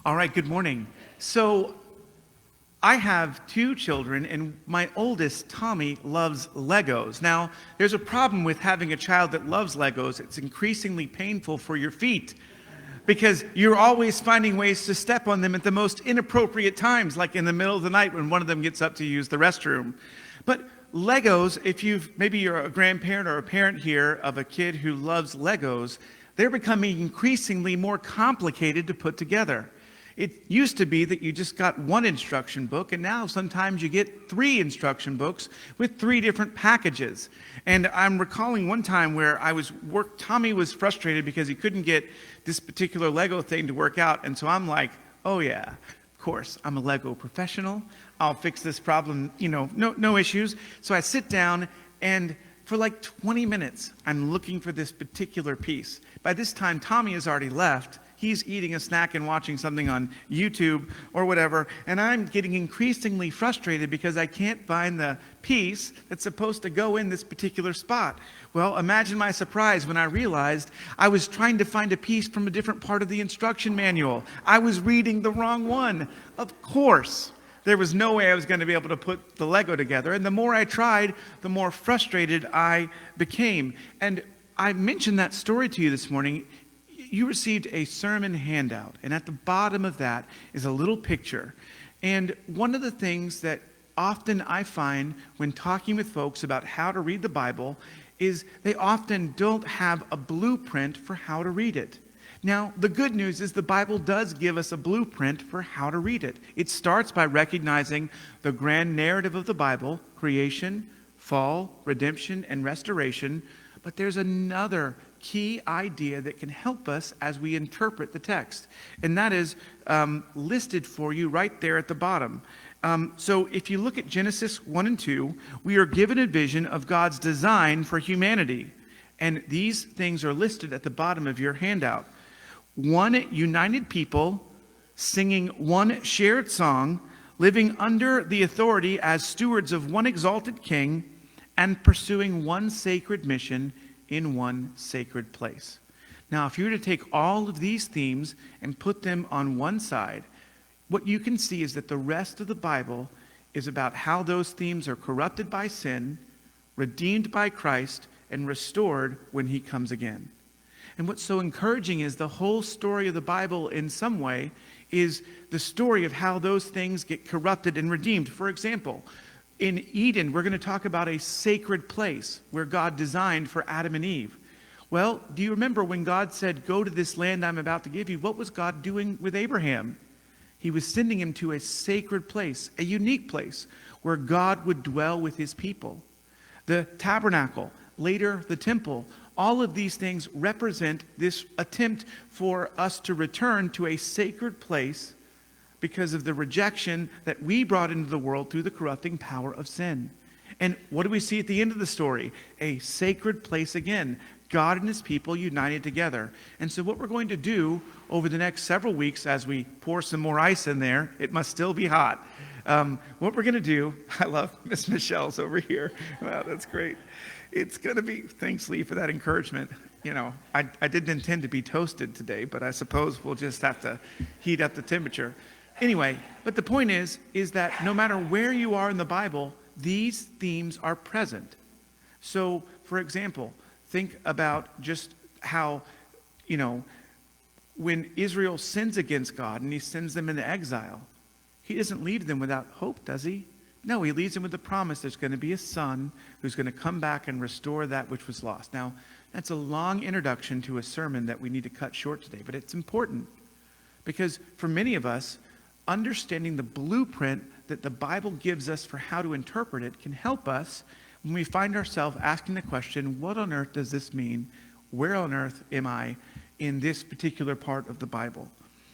All right, good morning. So I have two children, and my oldest, Tommy, loves Legos. Now, there's a problem with having a child that loves Legos. It's increasingly painful for your feet because you're always finding ways to step on them at the most inappropriate times, like in the middle of the night when one of them gets up to use the restroom. But Legos, if maybe you're a grandparent or a parent here of a kid who loves Legos, they're becoming increasingly more complicated to put together. It used to be that you just got one instruction book, and now sometimes you get 3 instruction books with 3 different packages. And I'm recalling one time where Tommy was frustrated because he couldn't get this particular Lego thing to work out, and so I'm like, oh yeah, of course, I'm a Lego professional. I'll fix this problem, no issues. So I sit down, and for like 20 minutes, I'm looking for this particular piece. By this time, Tommy has already left. He's eating a snack and watching something on YouTube or whatever, and I'm getting increasingly frustrated because I can't find the piece that's supposed to go in this particular spot. Well, imagine my surprise when I realized I was trying to find a piece from a different part of the instruction manual. I was reading the wrong one. Of course, there was no way I was going to be able to put the Lego together, and the more I tried, the more frustrated I became. And I mentioned that story to you this morning. You received a sermon handout, and at the bottom of that is a little picture. And one of the things that often I find when talking with folks about how to read the Bible is they often don't have a blueprint for how to read it. Now, the good news is the Bible does give us a blueprint for how to read it. It starts by recognizing the grand narrative of the Bible: creation, fall, redemption, and restoration. But there's another key idea that can help us as we interpret the text, and that is listed for you right there at the bottom. So if you look at Genesis 1 and 2, we are given a vision of God's design for humanity, and these things are listed at the bottom of your handout. One united people singing one shared song, living under the authority as stewards of one exalted king, and pursuing one sacred mission in one sacred place. Now, if you were to take all of these themes and put them on one side, what you can see is that the rest of the Bible is about how those themes are corrupted by sin, redeemed by Christ, and restored when he comes again. And what's so encouraging is the whole story of the Bible, in some way, is the story of how those things get corrupted and redeemed. For example, in Eden, we're going to talk about a sacred place where God designed for Adam and Eve. Well, do you remember when God said, go to this land I'm about to give you? What was God doing with Abraham? He was sending him to a sacred place, a unique place where God would dwell with his people. The tabernacle, later the temple, all of these things represent this attempt for us to return to a sacred place because of the rejection that we brought into the world through the corrupting power of sin. And what do we see at the end of the story? A sacred place again. God and his people united together. And so what we're going to do over the next several weeks as we pour some more ice in there, it must still be hot. What we're going to do, I love Miss Michelle's over here. Wow, that's great. It's going to be, thanks Lee for that encouragement. I didn't intend to be toasted today, but I suppose we'll just have to heat up the temperature. Anyway, but the point is that no matter where you are in the Bible, these themes are present. So, for example, think about just how, when Israel sins against God and he sends them into exile, he doesn't leave them without hope, does he? No, he leaves them with the promise there's going to be a son who's going to come back and restore that which was lost. Now, that's a long introduction to a sermon that we need to cut short today, but it's important because for many of us, understanding the blueprint that the Bible gives us for how to interpret it can help us when we find ourselves asking the question, what on earth does this mean? Where on earth am I in this particular part of the Bible?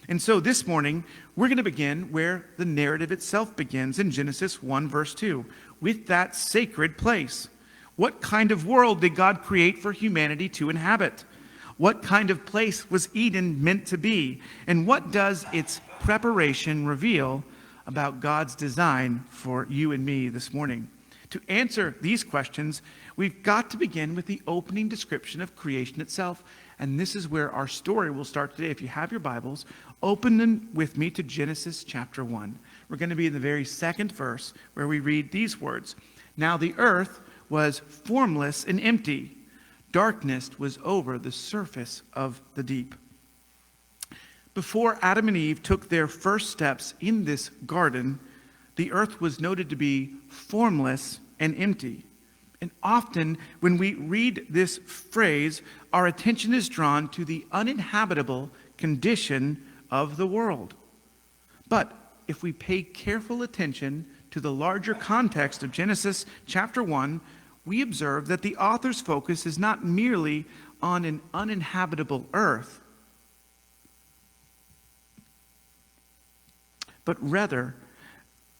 And so this morning, we're going to begin where the narrative itself begins in Genesis 1, verse 2, with that sacred place. What kind of world did God create for humanity to inhabit? What kind of place was Eden meant to be? And what does its preparation reveal about God's design for you and me this morning? To answer these questions, we've got to begin with the opening description of creation itself. And this is where our story will start today. If you have your Bibles, open them with me to Genesis chapter 1. We're going to be in the very second verse where we read these words. Now the earth was formless and empty. Darkness was over the surface of the deep. Before Adam and Eve took their first steps in this garden, the earth was noted to be formless and empty. And often when we read this phrase, our attention is drawn to the uninhabitable condition of the world. But if we pay careful attention to the larger context of Genesis chapter 1, we observe that the author's focus is not merely on an uninhabitable earth, but rather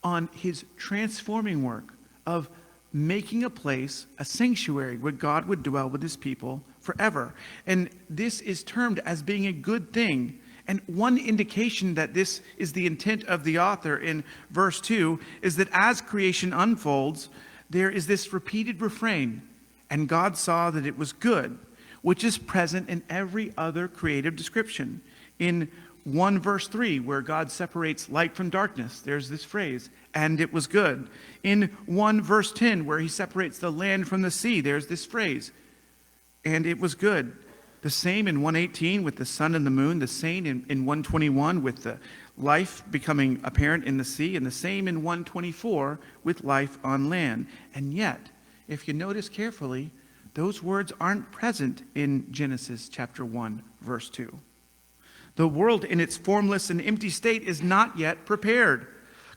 on his transforming work of making a place, a sanctuary, where God would dwell with his people forever. And this is termed as being a good thing. And one indication that this is the intent of the author in verse 2 is that as creation unfolds, there is this repeated refrain, and God saw that it was good, which is present in every other creative description. In 1 verse 3, where God separates light from darkness, there's this phrase, and it was good. In 1 verse 10, where he separates the land from the sea, there's this phrase, and it was good. The same in 1:18 with the sun and the moon, the same in 1:21 with the life becoming apparent in the sea, and the same in 1:24 with life on land. And yet, if you notice carefully, those words aren't present in Genesis chapter 1, verse 2. The world in its formless and empty state is not yet prepared.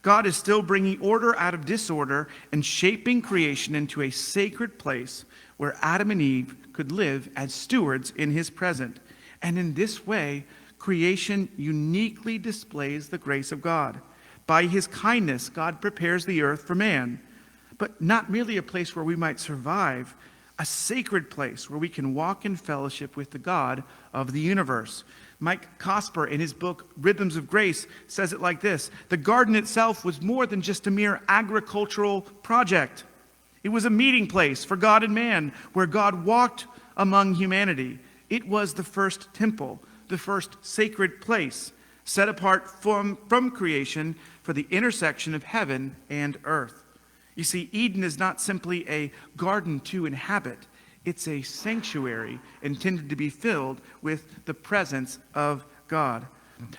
God is still bringing order out of disorder and shaping creation into a sacred place where Adam and Eve could live as stewards in his presence. And in this way, creation uniquely displays the grace of God. By his kindness, God prepares the earth for man, but not merely a place where we might survive, a sacred place where we can walk in fellowship with the God of the universe. Mike Cosper, in his book Rhythms of Grace, says it like this: the garden itself was more than just a mere agricultural project. It was a meeting place for God and man, where God walked among humanity. It was the first temple, the first sacred place, set apart from creation for the intersection of heaven and earth. You see, Eden is not simply a garden to inhabit. It's a sanctuary intended to be filled with the presence of God.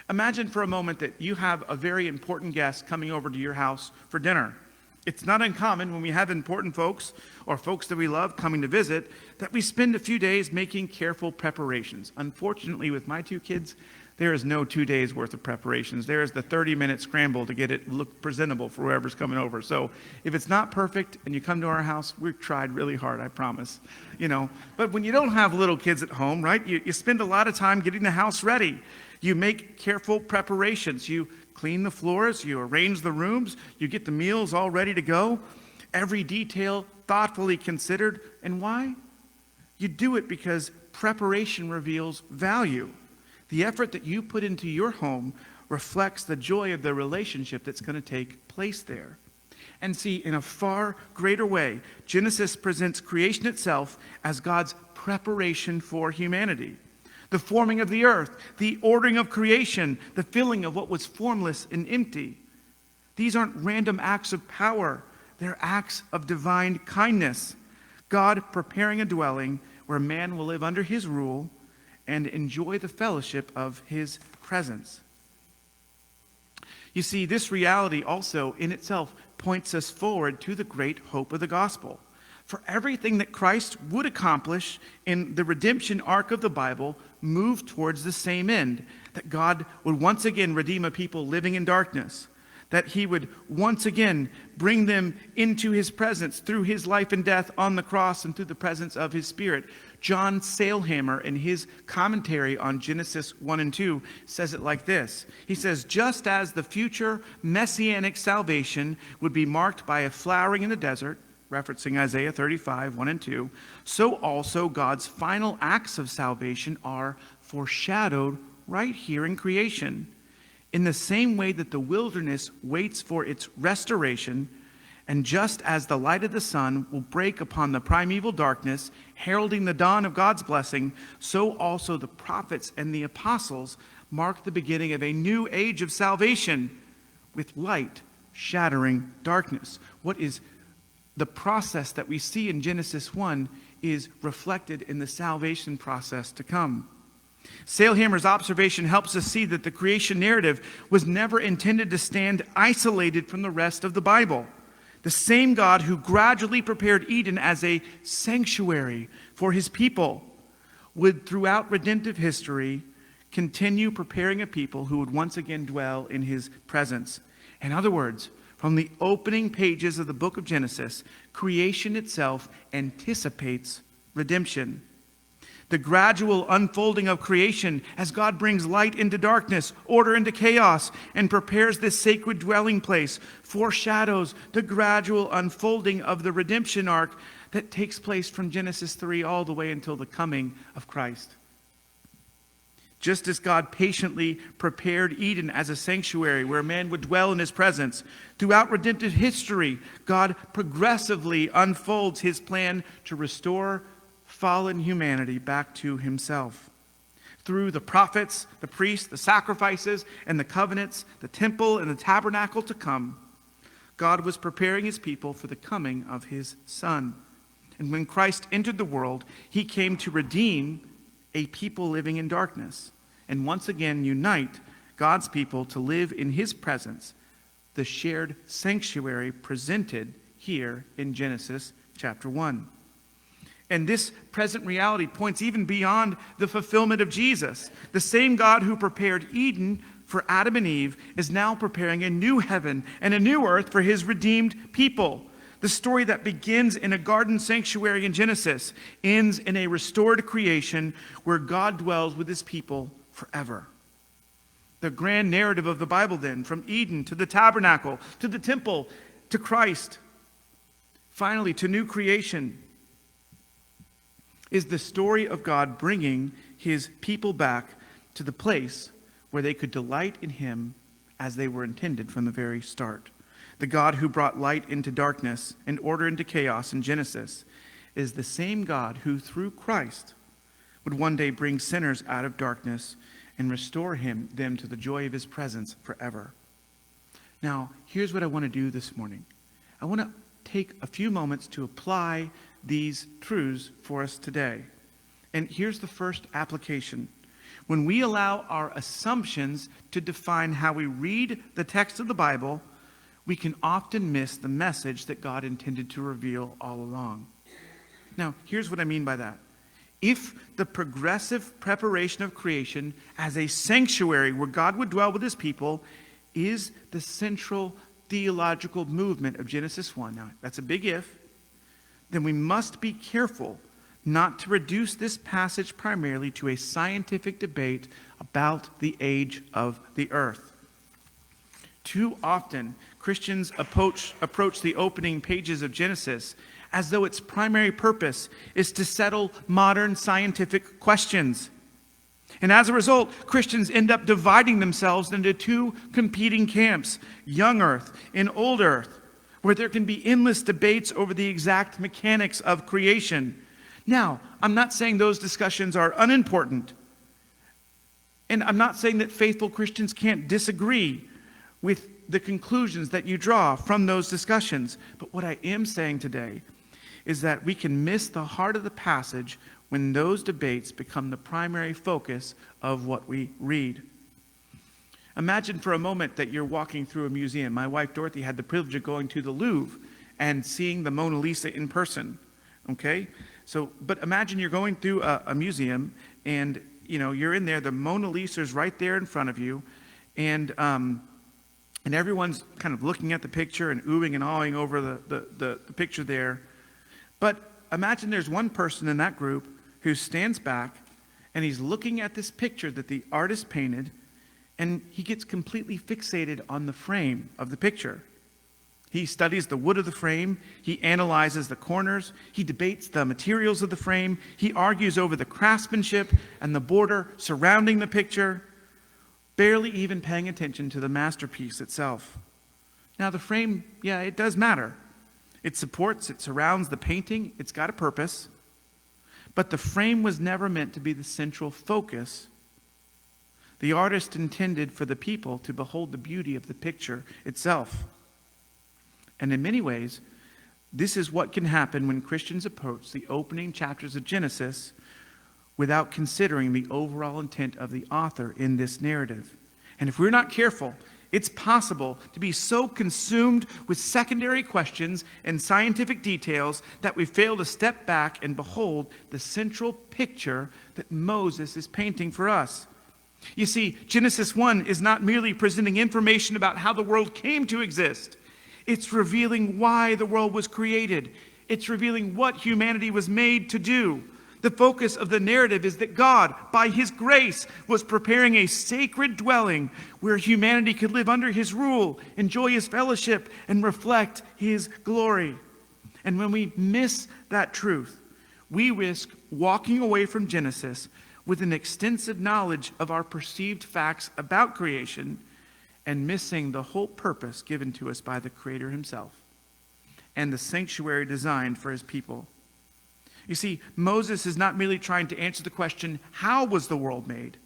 Imagine for a moment that you have a very important guest coming over to your house for dinner. It's not uncommon when we have important folks or folks that we love coming to visit that we spend a few days making careful preparations. Unfortunately, with my two kids, there is no 2 days worth of preparations. There is the 30-minute scramble to get it look presentable for whoever's coming over. So if it's not perfect and you come to our house, we've tried really hard, I promise. But when you don't have little kids at home, right, you spend a lot of time getting the house ready. You make careful preparations. You clean the floors, you arrange the rooms, you get the meals all ready to go. Every detail thoughtfully considered. And why? You do it because preparation reveals value. The effort that you put into your home reflects the joy of the relationship that's going to take place there. And see, in a far greater way, Genesis presents creation itself as God's preparation for humanity. The forming of the earth, the ordering of creation, the filling of what was formless and empty. These aren't random acts of power. They're acts of divine kindness. God preparing a dwelling where man will live under his rule and enjoy the fellowship of his presence. You see, this reality also in itself points us forward to the great hope of the gospel. For everything that Christ would accomplish in the redemption arc of the Bible moved towards the same end, that God would once again redeem a people living in darkness, that he would once again bring them into his presence through his life and death on the cross and through the presence of his Spirit. John Sailhammer, in his commentary on Genesis 1 and 2, says it like this. He says, just as the future messianic salvation would be marked by a flowering in the desert, referencing Isaiah 35, 1 and 2, so also God's final acts of salvation are foreshadowed right here in creation. In the same way that the wilderness waits for its restoration And just as the light of the sun will break upon the primeval darkness, heralding the dawn of God's blessing, so also the prophets and the apostles mark the beginning of a new age of salvation with light shattering darkness. What is the process that we see in Genesis 1 is reflected in the salvation process to come. Sailhamer's observation helps us see that the creation narrative was never intended to stand isolated from the rest of the Bible. The same God who gradually prepared Eden as a sanctuary for his people would, throughout redemptive history, continue preparing a people who would once again dwell in his presence. In other words, from the opening pages of the book of Genesis, creation itself anticipates redemption. The gradual unfolding of creation as God brings light into darkness, order into chaos, and prepares this sacred dwelling place foreshadows the gradual unfolding of the redemption arc that takes place from Genesis 3 all the way until the coming of Christ. Just as God patiently prepared Eden as a sanctuary where man would dwell in his presence, throughout redemptive history, God progressively unfolds his plan to restore fallen humanity back to himself. Through the prophets, the priests, the sacrifices, and the covenants, the temple and the tabernacle to come, God was preparing his people for the coming of his Son. And when Christ entered the world, he came to redeem a people living in darkness, and once again unite God's people to live in his presence, the shared sanctuary presented here in Genesis chapter 1. And this present reality points even beyond the fulfillment of Jesus. The same God who prepared Eden for Adam and Eve is now preparing a new heaven and a new earth for his redeemed people. The story that begins in a garden sanctuary in Genesis ends in a restored creation where God dwells with his people forever. The grand narrative of the Bible then, from Eden to the tabernacle, to the temple, to Christ, finally to new creation, is the story of God bringing his people back to the place where they could delight in him as they were intended from the very start. The God who brought light into darkness and order into chaos in Genesis is the same God who, through Christ, would one day bring sinners out of darkness and restore them to the joy of his presence forever. Now, here's what I want to do this morning. I want to take a few moments to apply these truths for us today. And here's the first application. When we allow our assumptions to define how we read the text of the Bible, we can often miss the message that God intended to reveal all along. Now, here's what I mean by that. If the progressive preparation of creation as a sanctuary where God would dwell with his people is the central theological movement of Genesis 1, now that's a big if, then we must be careful not to reduce this passage primarily to a scientific debate about the age of the earth. Too often, Christians approach the opening pages of Genesis as though its primary purpose is to settle modern scientific questions. And as a result, Christians end up dividing themselves into two competing camps, young earth and old earth, where there can be endless debates over the exact mechanics of creation. Now, I'm not saying those discussions are unimportant. And I'm not saying that faithful Christians can't disagree with the conclusions that you draw from those discussions. But what I am saying today is that we can miss the heart of the passage when those debates become the primary focus of what we read. Imagine for a moment that you're walking through a museum. My wife Dorothy had the privilege of going to the Louvre and seeing the Mona Lisa in person. Okay? But imagine you're going through a museum and you're in there, the Mona Lisa's right there in front of you, and everyone's kind of looking at the picture and oohing and awing over the picture there. But imagine there's one person in that group who stands back and he's looking at this picture that the artist painted, and he gets completely fixated on the frame of the picture. He studies the wood of the frame, he analyzes the corners, he debates the materials of the frame, he argues over the craftsmanship and the border surrounding the picture, barely even paying attention to the masterpiece itself. Now the frame, it does matter. It supports, it surrounds the painting, it's got a purpose, but the frame was never meant to be the central focus. The artist intended for the people to behold the beauty of the picture itself. And in many ways, this is what can happen when Christians approach the opening chapters of Genesis without considering the overall intent of the author in this narrative. And if we're not careful, it's possible to be so consumed with secondary questions and scientific details that we fail to step back and behold the central picture that Moses is painting for us. You see, Genesis 1 is not merely presenting information about how the world came to exist. It's revealing why the world was created. It's revealing what humanity was made to do. The focus of the narrative is that God, by his grace, was preparing a sacred dwelling where humanity could live under his rule, enjoy his fellowship, and reflect his glory. And when we miss that truth, we risk walking away from Genesis with an extensive knowledge of our perceived facts about creation and missing the whole purpose given to us by the Creator himself and the sanctuary designed for his people. You see, Moses is not merely trying to answer the question, how was the world made?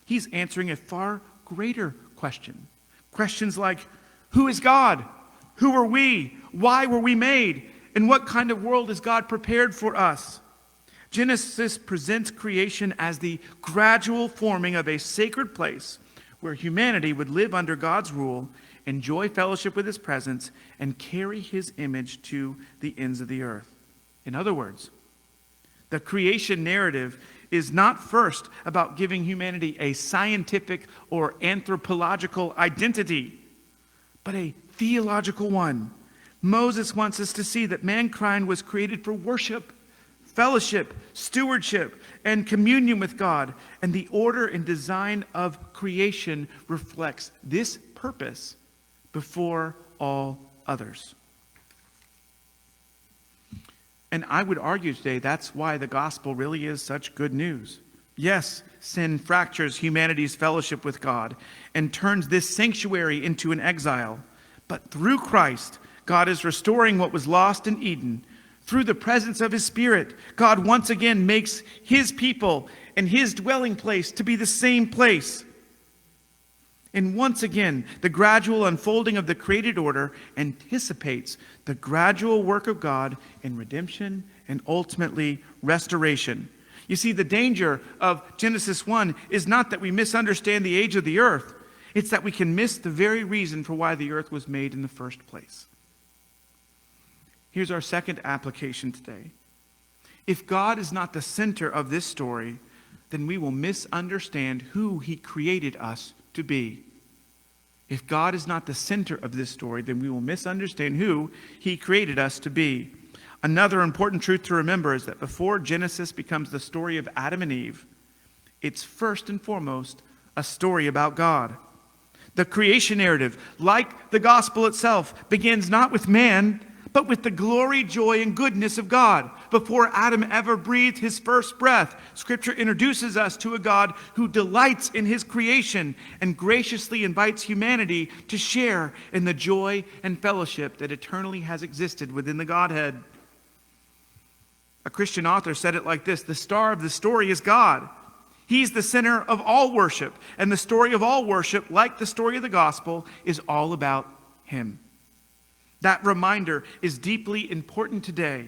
He's answering a far greater question. Questions like, who is God? Who are we? Why were we made? And what kind of world has God prepared for us? Genesis presents creation as the gradual forming of a sacred place where humanity would live under God's rule, enjoy fellowship with his presence, and carry his image to the ends of the earth. In other words, the creation narrative is not first about giving humanity a scientific or anthropological identity, but a theological one. Moses wants us to see that mankind was created for worship, fellowship, stewardship, and communion with God. And the order and design of creation reflects this purpose before all others. And I would argue today that's why the gospel really is such good news. Yes, sin fractures humanity's fellowship with God and turns this sanctuary into an exile. But through Christ, God is restoring what was lost in Eden. Through the presence of his Spirit, God once again makes his people and his dwelling place to be the same place. And once again, the gradual unfolding of the created order anticipates the gradual work of God in redemption and ultimately restoration. You see, the danger of Genesis 1 is not that we misunderstand the age of the earth. It's that we can miss the very reason for why the earth was made in the first place. Here's our second application today. If God is not the center of this story, then we will misunderstand who he created us to be. If God is not the center of this story, then we will misunderstand who he created us to be. Another important truth to remember is that before Genesis becomes the story of Adam and Eve, it's first and foremost a story about God. The creation narrative, like the gospel itself, begins not with man, but with the glory, joy, and goodness of God. Before Adam ever breathed his first breath, Scripture introduces us to a God who delights in his creation and graciously invites humanity to share in the joy and fellowship that eternally has existed within the Godhead. A Christian author said it like this: the star of the story is God. He's the center of all worship, and the story of all worship, like the story of the gospel, is all about him. That reminder is deeply important today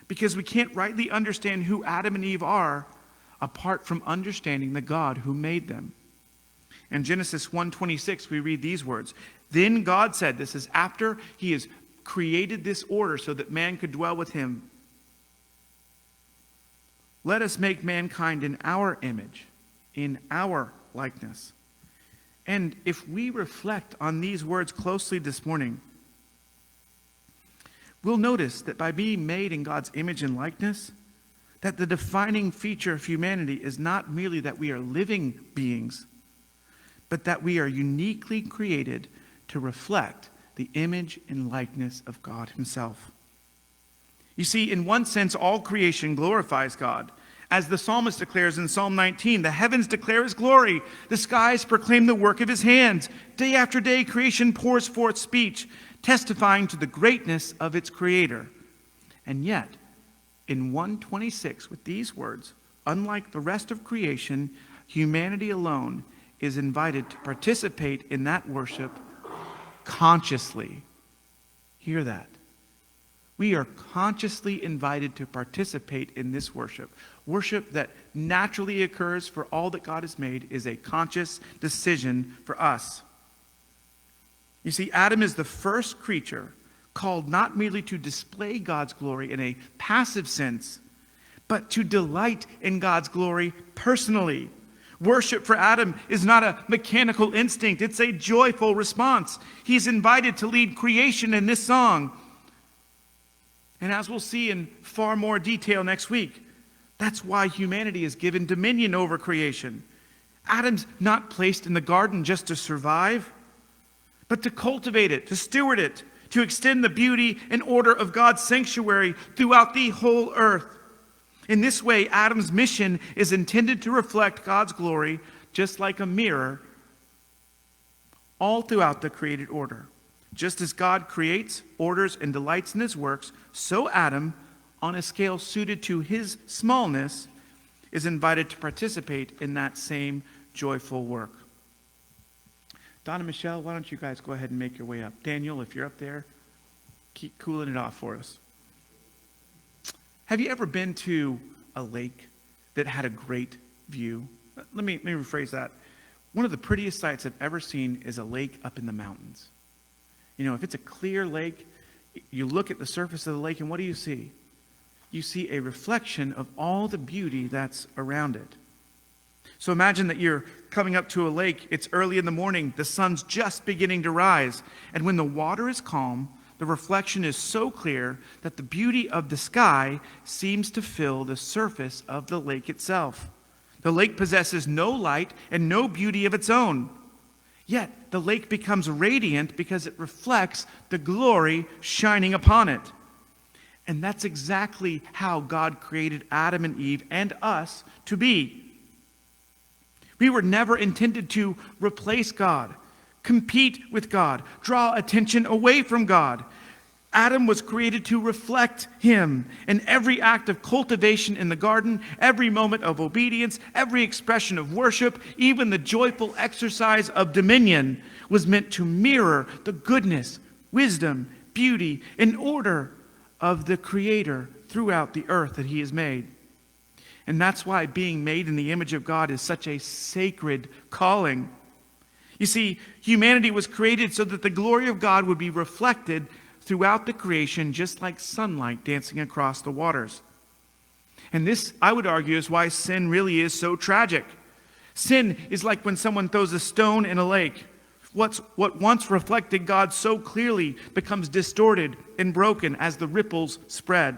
because we can't rightly understand who Adam and Eve are apart from understanding the God who made them. In Genesis 1:26, we read these words. Then God said, this is after he has created this order so that man could dwell with him. Let us make mankind in our image, in our likeness. And if we reflect on these words closely this morning, we'll notice that by being made in God's image and likeness, that the defining feature of humanity is not merely that we are living beings, but that we are uniquely created to reflect the image and likeness of God himself. You see, in one sense, all creation glorifies God, As the psalmist declares in Psalm 19, the heavens declare his glory, the skies proclaim the work of his hands. Day after day, creation pours forth speech, testifying to the greatness of its creator. And yet, in 1:26, with these words, unlike the rest of creation, humanity alone is invited to participate in that worship consciously. Hear that. We are consciously invited to participate in this worship. Worship that naturally occurs for all that God has made is a conscious decision for us. You see, Adam is the first creature called not merely to display God's glory in a passive sense, but to delight in God's glory personally. Worship for Adam is not a mechanical instinct, it's a joyful response. He's invited to lead creation in this song. And as we'll see in far more detail next week, that's why humanity is given dominion over creation. Adam's not placed in the garden just to survive, but to cultivate it, to steward it, to extend the beauty and order of God's sanctuary throughout the whole earth. In this way, Adam's mission is intended to reflect God's glory, just like a mirror, all throughout the created order. Just as God creates, orders, and delights in his works, so Adam, on a scale suited to his smallness, is invited to participate in that same joyful work. Don and Michelle, why don't you guys go ahead and make your way up? Daniel, if you're up there, keep cooling it off for us. Have you ever been to a lake that had a great view? Let me rephrase that. One of the prettiest sights I've ever seen is a lake up in the mountains. You know, if it's a clear lake, you look at the surface of the lake and what do you see? You see a reflection of all the beauty that's around it. So imagine that you're coming up to a lake, it's early in the morning, the sun's just beginning to rise, and when the water is calm, the reflection is so clear that the beauty of the sky seems to fill the surface of the lake itself. The lake possesses no light and no beauty of its own. Yet the lake becomes radiant because it reflects the glory shining upon it. And that's exactly how God created Adam and Eve and us to be. We were never intended to replace God, compete with God, draw attention away from God. Adam was created to reflect him, and every act of cultivation in the garden, every moment of obedience, every expression of worship, even the joyful exercise of dominion was meant to mirror the goodness, wisdom, beauty, and order of the Creator throughout the earth that he has made. And that's why being made in the image of God is such a sacred calling. You see, humanity was created so that the glory of God would be reflected throughout the creation, just like sunlight dancing across the waters. And this, I would argue, is why sin really is so tragic. Sin is like when someone throws a stone in a lake. What once reflected God so clearly becomes distorted and broken as the ripples spread.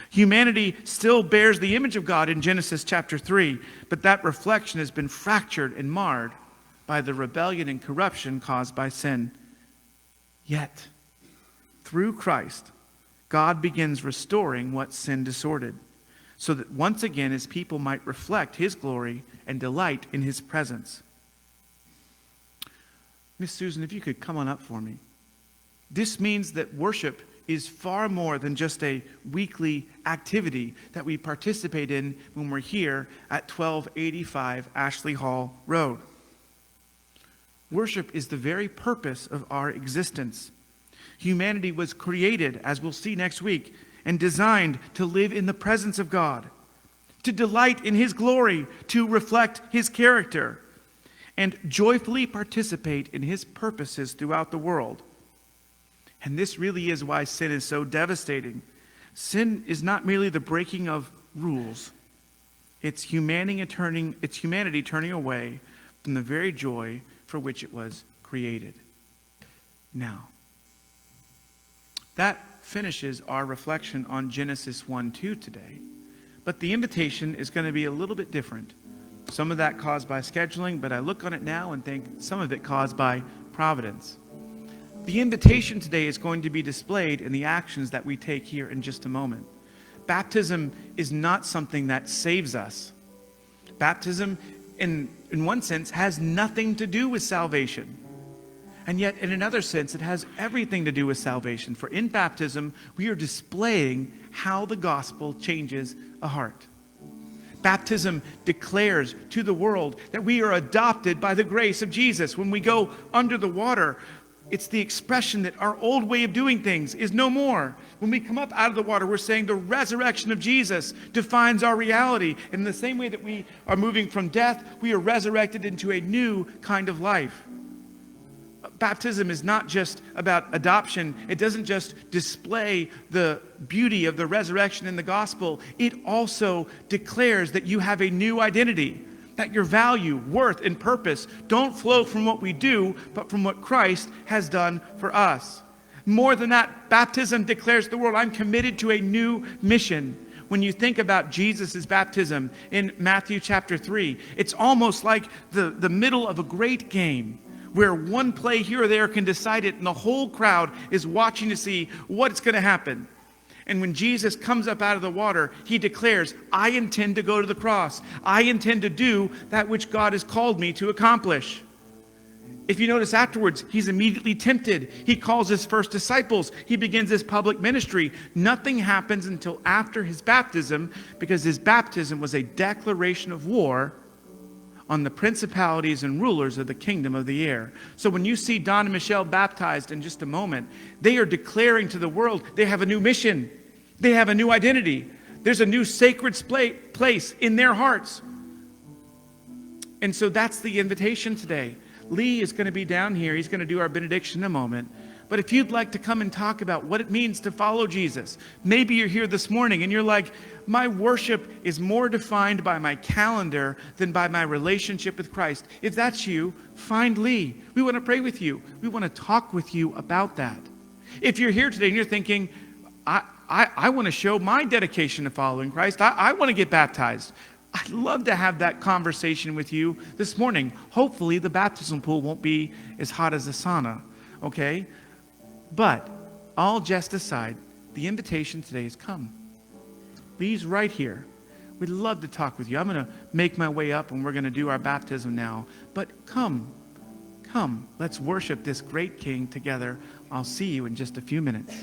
Humanity still bears the image of God in Genesis chapter 3, but that reflection has been fractured and marred by the rebellion and corruption caused by sin. Yet, through Christ, God begins restoring what sin distorted, so that once again his people might reflect his glory and delight in his presence. Miss Susan, if you could come on up for me. This means that worship is far more than just a weekly activity that we participate in when we're here at 1285 Ashley Hall Road. Worship is the very purpose of our existence. Humanity was created, as we'll see next week, and designed to live in the presence of God, to delight in his glory, to reflect his character, and joyfully participate in his purposes throughout the world. And this really is why sin is so devastating. Sin is not merely the breaking of rules. It's humanity turning away from the very joy for which it was created. Now, that finishes our reflection on Genesis 1:2 today. But the invitation is going to be a little bit different. Some of that caused by scheduling, but I look on it now and think some of it caused by providence. The invitation today is going to be displayed in the actions that we take here in just a moment. baptism is not something that saves us. Baptism, in one sense, has nothing to do with salvation. And yet, in another sense, it has everything to do with salvation. For in baptism, we are displaying how the gospel changes a heart. Baptism declares to the world that we are adopted by the grace of Jesus. When we go under the water, it's the expression that our old way of doing things is no more. When we come up out of the water, we're saying the resurrection of Jesus defines our reality. In the same way that we are moving from death, we are resurrected into a new kind of life. Baptism is not just about adoption. It doesn't just display the beauty of the resurrection in the gospel. It also declares that you have a new identity, that your value, worth, and purpose don't flow from what we do, but from what Christ has done for us. More than that, baptism declares to the world, I'm committed to a new mission. When you think about Jesus' baptism in Matthew chapter 3, it's almost like the middle of a great game, where one play here or there can decide it, and the whole crowd is watching to see what's going to happen. And when Jesus comes up out of the water, he declares, I intend to go to the cross. I intend to do that which God has called me to accomplish. If you notice afterwards, he's immediately tempted. He calls his first disciples. He begins his public ministry. Nothing happens until after his baptism, because his baptism was a declaration of war on the principalities and rulers of the kingdom of the air. So when you see Don and Michelle baptized in just a moment, they are declaring to the world they have a new mission. They have a new identity. There's a new sacred place in their hearts. And so that's the invitation today. Lee is going to be down here. He's going to do our benediction in a moment. But if you'd like to come and talk about what it means to follow Jesus, maybe you're here this morning and you're like, my worship is more defined by my calendar than by my relationship with Christ. If that's you, find Lee. We want to pray with you. We want to talk with you about that. If you're here today and you're thinking, I want to show my dedication to following Christ. I want to get baptized. I'd love to have that conversation with you this morning. Hopefully the baptism pool won't be as hot as a sauna, okay? But all jest aside, the invitation today is come. Lee's right here. We'd love to talk with you. I'm going to make my way up and we're going to do our baptism now. But come, let's worship this great King together. I'll see you in just a few minutes.